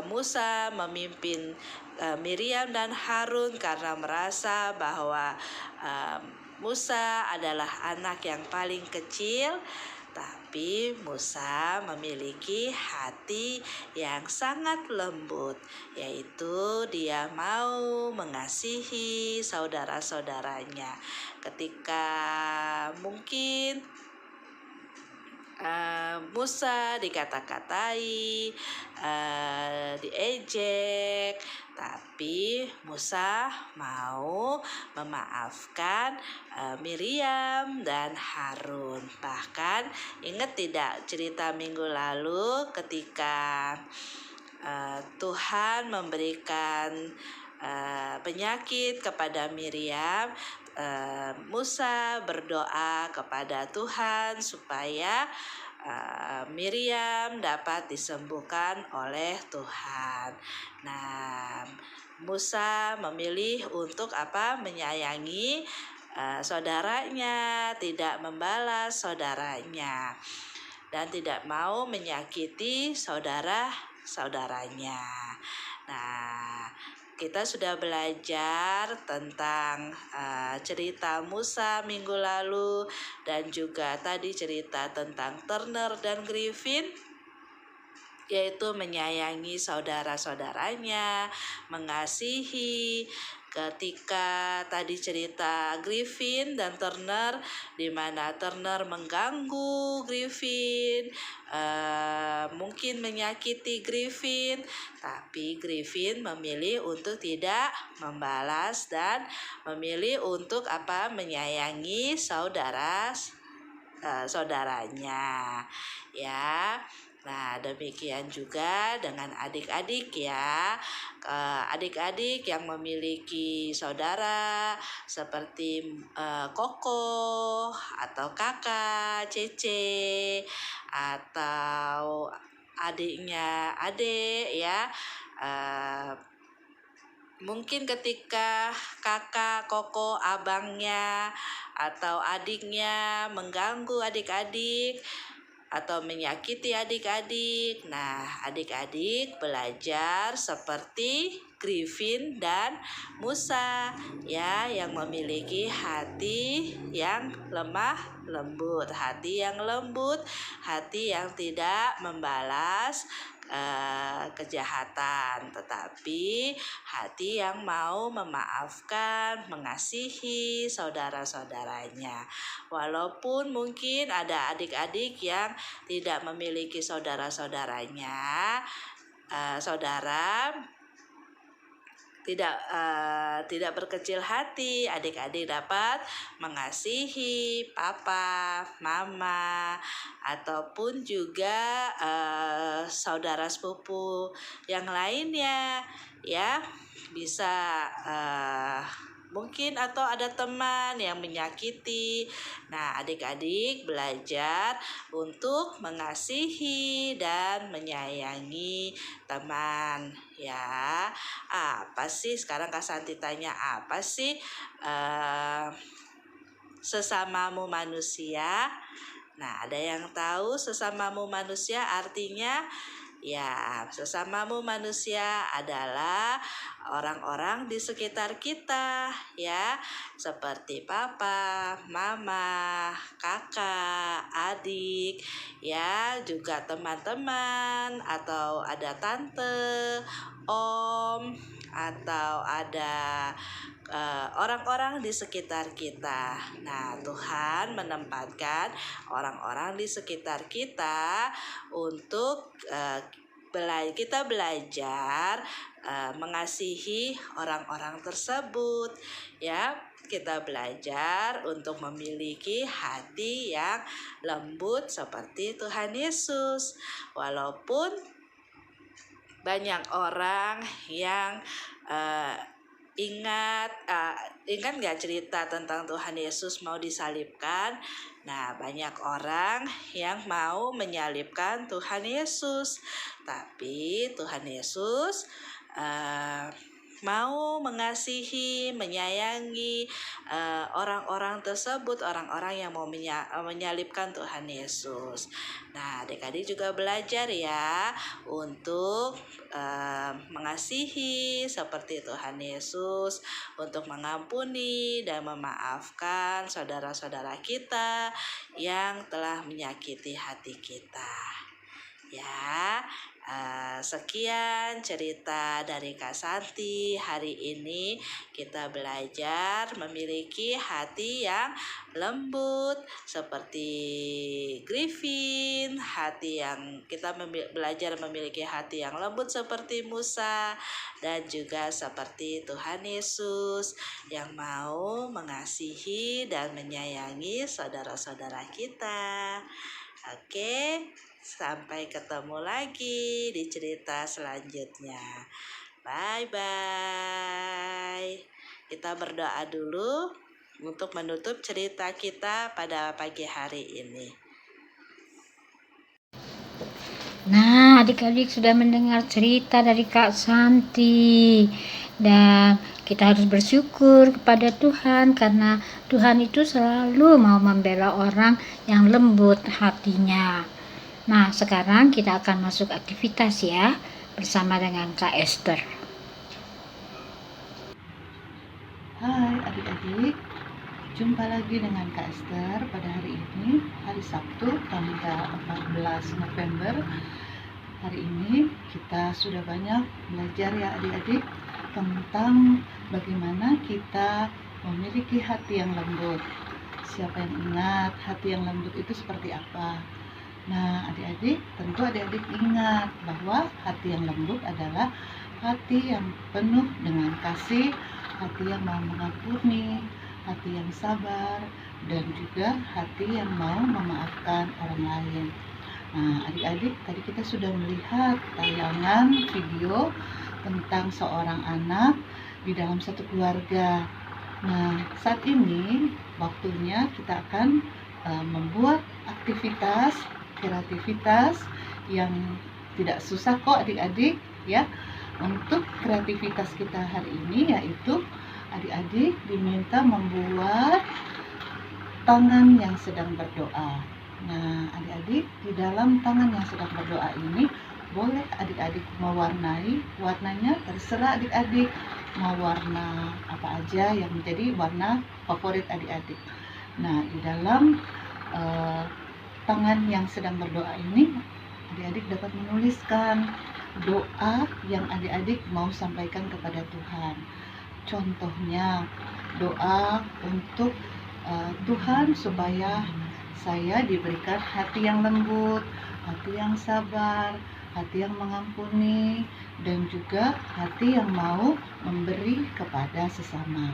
Musa memimpin Miriam dan Harun karena merasa bahwa Musa adalah anak yang paling kecil. Tapi Musa memiliki hati yang sangat lembut, yaitu dia mau mengasihi saudara-saudaranya. Ketika mungkin Musa dikata-katai, diejek, tapi Musa mau memaafkan Miriam dan Harun. Bahkan ingat tidak cerita minggu lalu ketika Tuhan memberikan penyakit kepada Miriam, Musa berdoa kepada Tuhan supaya Miriam dapat disembuhkan oleh Tuhan. Nah, Musa memilih untuk menyayangi saudaranya, tidak membalas saudaranya, dan tidak mau menyakiti saudara-saudaranya. Nah, kita sudah belajar tentang cerita Musa minggu lalu dan juga tadi cerita tentang Turner dan Griffin, yaitu menyayangi saudara-saudaranya, mengasihi. Ketika tadi cerita Griffin dan Turner, di mana Turner mengganggu Griffin, mungkin menyakiti Griffin, tapi Griffin memilih untuk tidak membalas dan memilih untuk menyayangi saudaranya, ya. Nah, demikian juga dengan adik-adik ya. Adik-adik yang memiliki saudara seperti Koko atau kakak, Cece, atau adiknya adik ya. Mungkin ketika kakak, Koko, abangnya, atau adiknya mengganggu adik-adik atau menyakiti adik-adik. Nah, adik-adik belajar seperti Griffin dan Musa ya, yang memiliki hati yang lemah lembut, hati yang lembut, hati yang tidak membalas kejahatan, tetapi hati yang mau memaafkan, mengasihi saudara-saudaranya. Walaupun mungkin ada adik-adik yang tidak memiliki saudara-saudaranya, saudara tidak berkecil hati, adik-adik dapat mengasihi papa, mama, ataupun juga saudara sepupu yang lainnya ya. Bisa mungkin atau ada teman yang menyakiti. Nah, adik-adik belajar untuk mengasihi dan menyayangi teman ya. Apa sih sekarang Kak Santi tanya, apa sih sesamamu manusia? Nah, ada yang tahu sesamamu manusia artinya? Ya, sesamamu manusia adalah orang-orang di sekitar kita ya, seperti papa, mama, kakak, adik ya, juga teman-teman, atau ada tante, om, atau ada orang-orang di sekitar kita. Nah, Tuhan menempatkan orang-orang di sekitar kita untuk kita belajar mengasihi orang-orang tersebut ya. Kita belajar untuk memiliki hati yang lembut seperti Tuhan Yesus. Walaupun banyak orang yang ingat nggak cerita tentang Tuhan Yesus mau disalibkan? Nah, banyak orang yang mau menyalibkan Tuhan Yesus, tapi Tuhan Yesus mau mengasihi, menyayangi orang-orang tersebut, orang-orang yang mau menyalibkan Tuhan Yesus. Nah, adik-adik juga belajar ya untuk mengasihi seperti Tuhan Yesus, untuk mengampuni dan memaafkan saudara-saudara kita yang telah menyakiti hati kita. Ya, sekian cerita dari Kak Santi. Hari ini kita belajar memiliki hati yang lembut seperti Griffin, kita belajar memiliki hati yang lembut seperti Musa, dan juga seperti Tuhan Yesus yang mau mengasihi dan menyayangi saudara-saudara kita. Oke, sampai ketemu lagi di cerita selanjutnya. Bye-bye. Kita berdoa dulu untuk menutup cerita kita pada pagi hari ini. Nah, adik-adik sudah mendengar cerita dari Kak Santi. Dan kita harus bersyukur kepada Tuhan karena Tuhan itu selalu mau membela orang yang lembut hatinya. Nah, sekarang kita akan masuk aktivitas ya, bersama dengan Kak Esther. Hai adik-adik, jumpa lagi dengan Kak Esther pada hari ini, hari Sabtu, tanggal 14 November. Hari ini kita sudah banyak belajar ya adik-adik tentang bagaimana kita memiliki hati yang lembut. Siapa yang ingat hati yang lembut itu seperti apa? Nah adik-adik, tentu adik-adik ingat bahwa hati yang lembut adalah hati yang penuh dengan kasih, hati yang mau mengampuni, hati yang sabar, dan juga hati yang mau memaafkan orang lain. Nah, adik-adik, tadi kita sudah melihat tayangan video tentang seorang anak di dalam satu keluarga. Nah, saat ini waktunya kita akan membuat aktivitas kreativitas yang tidak susah kok adik-adik ya. Untuk kreativitas kita hari ini yaitu adik-adik diminta membuat tangan yang sedang berdoa. Nah, adik-adik di dalam tangan yang sedang berdoa ini boleh adik-adik mewarnai, warnanya terserah adik-adik mau warna apa aja yang menjadi warna favorit adik-adik. Nah, di dalam tangan yang sedang berdoa ini adik-adik dapat menuliskan doa yang adik-adik mau sampaikan kepada Tuhan. Contohnya doa untuk Tuhan supaya saya diberikan hati yang lembut, hati yang sabar, hati yang mengampuni, dan juga hati yang mau memberi kepada sesama.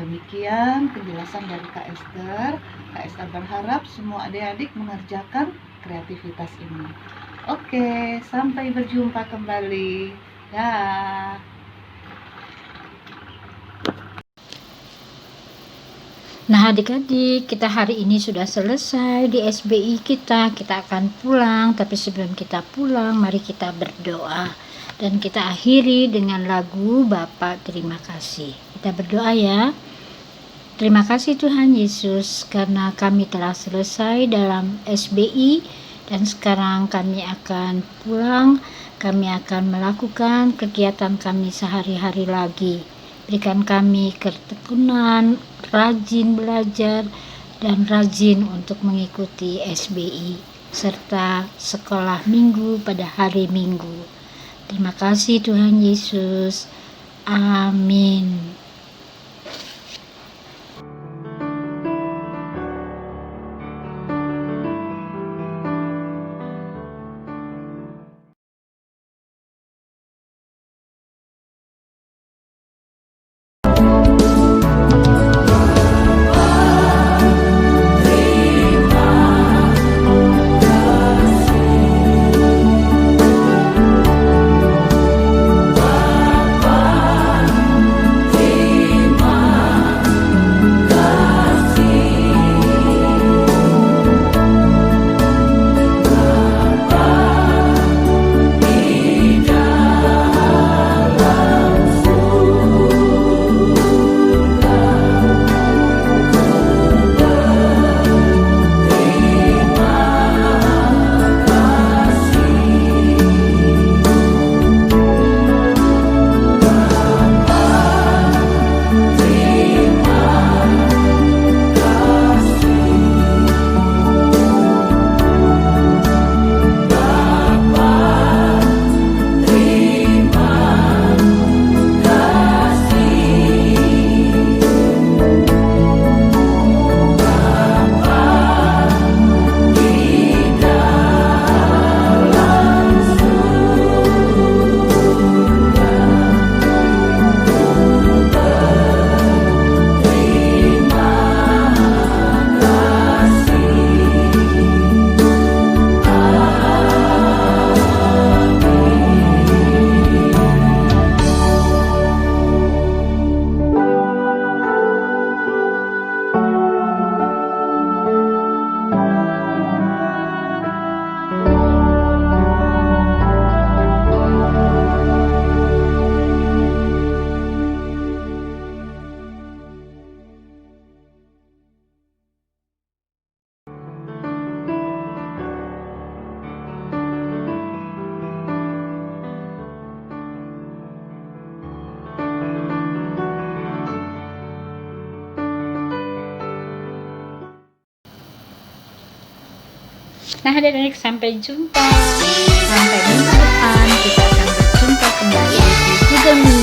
Demikian penjelasan dari Kak Esther. Kak Esther berharap semua adik-adik mengerjakan kreativitas ini. Oke, sampai berjumpa kembali. Dah. Nah adik-adik, kita hari ini sudah selesai di SBI kita akan pulang, tapi sebelum kita pulang, mari kita berdoa. Dan kita akhiri dengan lagu Bapa Terima Kasih. Kita berdoa ya. Terima kasih Tuhan Yesus, karena kami telah selesai dalam SBI, dan sekarang kami akan pulang, kami akan melakukan kegiatan kami sehari-hari lagi. Berikan kami ketekunan, rajin belajar, dan rajin untuk mengikuti SBI, serta sekolah minggu pada hari Minggu. Terima kasih Tuhan Yesus. Amin. Terima Nah, adik-adik, sampai jumpa. Sampai minggu depan kita akan berjumpa kembali di Google Meet.